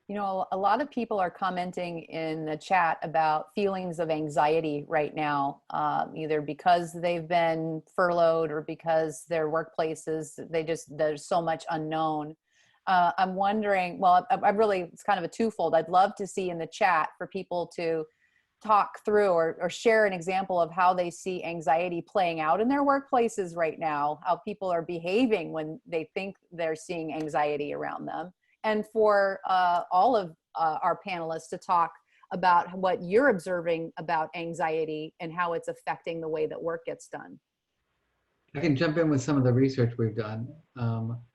You know, a lot of people are commenting in the chat about feelings of anxiety right now, either because they've been furloughed or because their workplaces, there's so much unknown. I'm wondering, well, I really, it's kind of a twofold. I'd love to see in the chat for people to talk through or share an example of how they see anxiety playing out in their workplaces right now, how people are behaving when they think they're seeing anxiety around them. And for all of our panelists to talk about what you're observing about anxiety and how it's affecting the way that work gets done. I can jump in with some of the research we've done.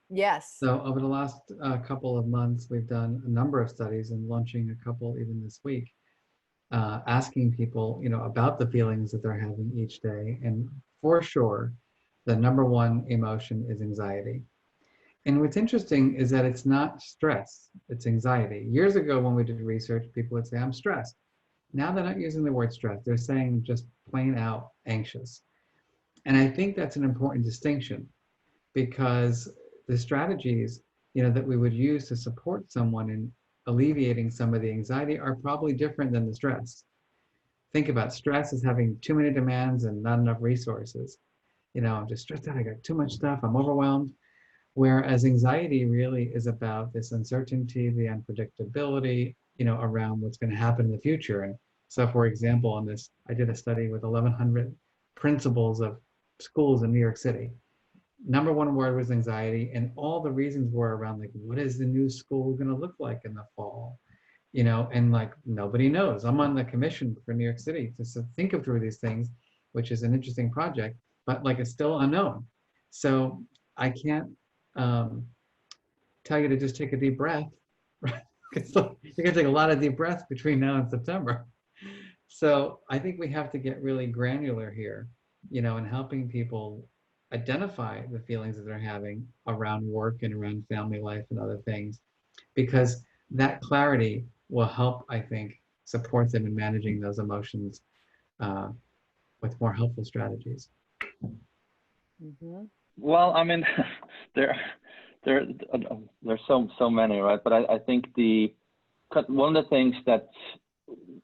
Yes. So over the last couple of months, we've done a number of studies and launching a couple even this week, asking people, about the feelings that they're having each day. And for sure, the number one emotion is anxiety. And what's interesting is that it's not stress, it's anxiety. Years ago, when we did research, people would say, I'm stressed. Now they're not using the word stress. They're saying just plain out anxious. And I think that's an important distinction, because the strategies, that we would use to support someone in alleviating some of the anxiety are probably different than the stress. Think about stress as having too many demands and not enough resources. I'm just stressed out, I got too much stuff, I'm overwhelmed. Whereas anxiety really is about this uncertainty, the unpredictability, around what's going to happen in the future. And so, for example, on this, I did a study with 1,100 principals of schools in New York City. Number one word was anxiety, and all the reasons were around, like, what is the new school going to look like in the fall? And like, nobody knows. I'm on the commission for New York City to think of through these things, which is an interesting project, but like, it's still unknown. So I can't tell you to just take a deep breath, right? You're gonna take a lot of deep breaths between now and September. So I think we have to get really granular here, in helping people identify the feelings that they're having around work and around family life and other things, because that clarity will help, I think, support them in managing those emotions with more helpful strategies. Mm-hmm. Well, I mean, there's so many, right? But I think one of the things that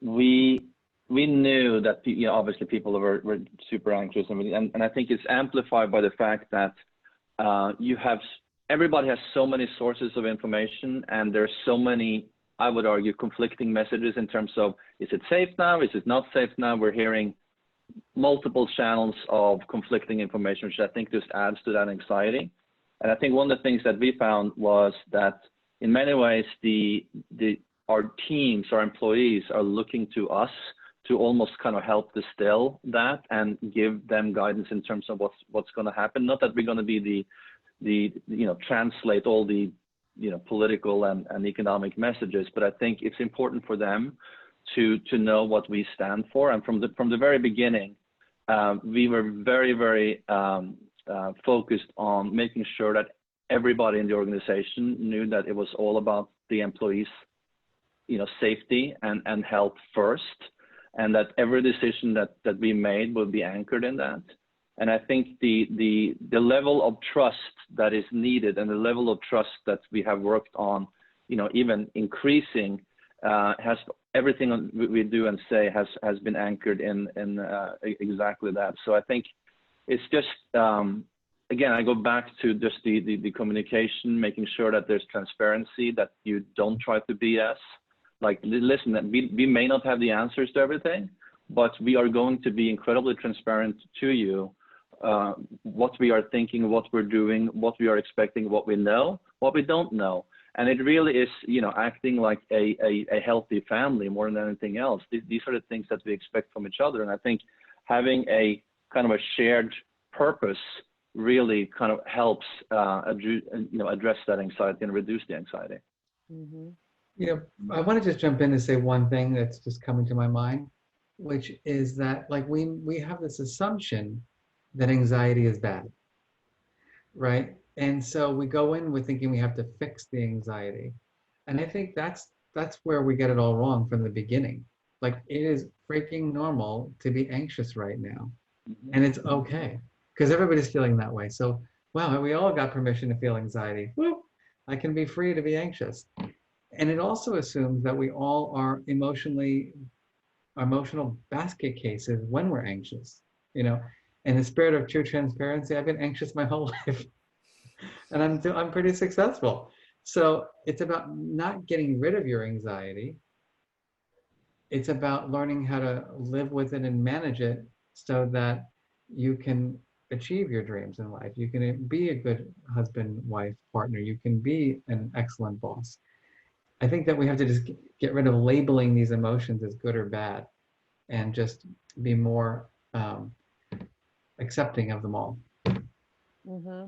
we knew that, obviously people were super anxious, and I think it's amplified by the fact that everybody has so many sources of information, and there's so many, I would argue, conflicting messages in terms of, is it safe now? Is it not safe now? We're hearing multiple channels of conflicting information, which I think just adds to that anxiety. And I think one of the things that we found was that in many ways, our teams, our employees are looking to us to almost kind of help distill that and give them guidance in terms of what's going to happen. Not that we're going to be translate all the, political and economic messages, but I think it's important for them to know what we stand for. And from the very beginning, we were very, very focused on making sure that everybody in the organization knew that it was all about the employees, safety and health first, and that every decision that we made would be anchored in that. And I think the level of trust that is needed and the level of trust that we have worked on, even increasing, has everything we do and say has been anchored in exactly that. So I think it's just, again, I go back to just the communication, making sure that there's transparency, that you don't try to BS. Like, listen, we may not have the answers to everything, but we are going to be incredibly transparent to you, what we are thinking, what we're doing, what we are expecting, what we know, what we don't know. And it really is, acting like a healthy family more than anything else. These are the things that we expect from each other. And I think having a kind of a shared purpose really kind of helps, address that anxiety and reduce the anxiety. Mm-hmm. I want to just jump in and say one thing that's just coming to my mind, which is that, like, we have this assumption that anxiety is bad, right? And so we go in with thinking we have to fix the anxiety. And I think that's where we get it all wrong from the beginning. Like, it is freaking normal to be anxious right now. And it's okay, because everybody's feeling that way. So, wow, we all got permission to feel anxiety. Woo, I can be free to be anxious. And it also assumes that we all are emotional basket cases when we're anxious. You know, in the spirit of true transparency, I've been anxious my whole life, and I'm pretty successful. So it's about not getting rid of your anxiety. It's about learning how to live with it and manage it so that you can achieve your dreams in life. You can be a good husband, wife, partner. You can be an excellent boss. I think that we have to just get rid of labeling these emotions as good or bad and just be more accepting of them all. Mm-hmm.